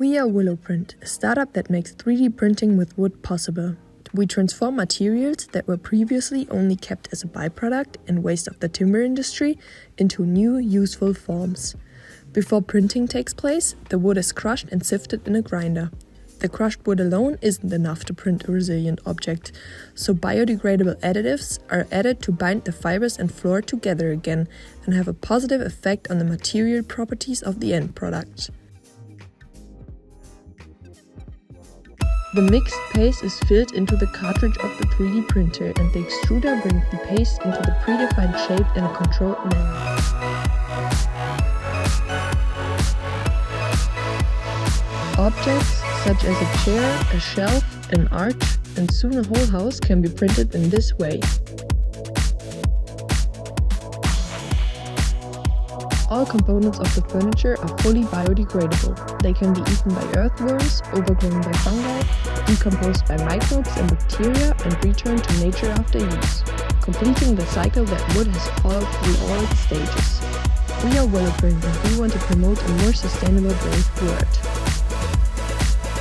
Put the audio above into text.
We are Willowprint, a startup that makes 3D printing with wood possible. We transform materials that were previously only kept as a byproduct and waste of the timber industry into new, useful forms. Before printing takes place, the wood is crushed and sifted in a grinder. The crushed wood alone isn't enough to print a resilient object, so biodegradable additives are added to bind the fibers and floor together again and have a positive effect on the material properties of the end product. The mixed paste is filled into the cartridge of the 3D printer and the extruder brings the paste into the predefined shape in a controlled manner. Objects such as a chair, a shelf, an arch, and soon a whole house can be printed in this way. All components of the furniture are fully biodegradable. They can be eaten by earthworms, overgrown by fungi, decomposed by microbes and bacteria, and returned to nature after use, completing the cycle that wood has followed through all its stages. We are Willowprint and we want to promote a more sustainable way forward.